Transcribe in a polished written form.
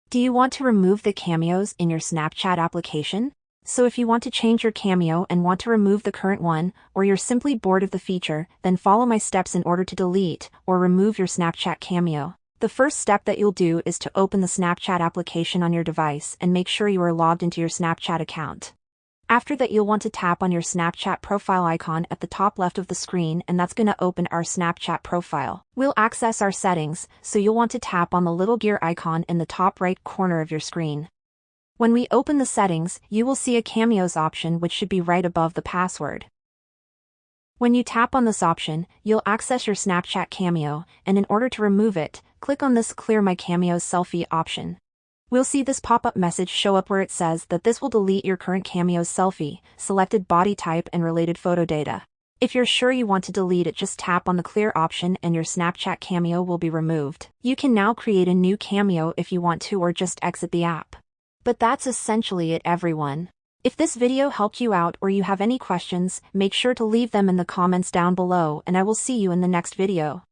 Do you want to remove the cameos in your Snapchat application? So if you want to change your Cameo and want to remove the current one, or you're simply bored of the feature, then follow my steps in order to delete or remove your Snapchat Cameo. The first step that you'll do is to open the Snapchat application on your device and make sure you are logged into your Snapchat account. After that, you'll want to tap on your Snapchat profile icon at the top left of the screen, and that's going to open our Snapchat profile. We'll access our settings, so you'll want to tap on the little gear icon in the top right corner of your screen. When we open the settings, you will see a Cameos option which should be right above the password. When you tap on this option, you'll access your Snapchat Cameo, and in order to remove it, click on this Clear My Cameos Selfie option. We'll see this pop-up message show up where it says that this will delete your current Cameo's selfie, selected body type and related photo data. If you're sure you want to delete it, just tap on the Clear option and your Snapchat Cameo will be removed. You can now create a new Cameo if you want to, or just exit the app. But that's essentially it, everyone. If this video helped you out or you have any questions, make sure to leave them in the comments down below, and I will see you in the next video.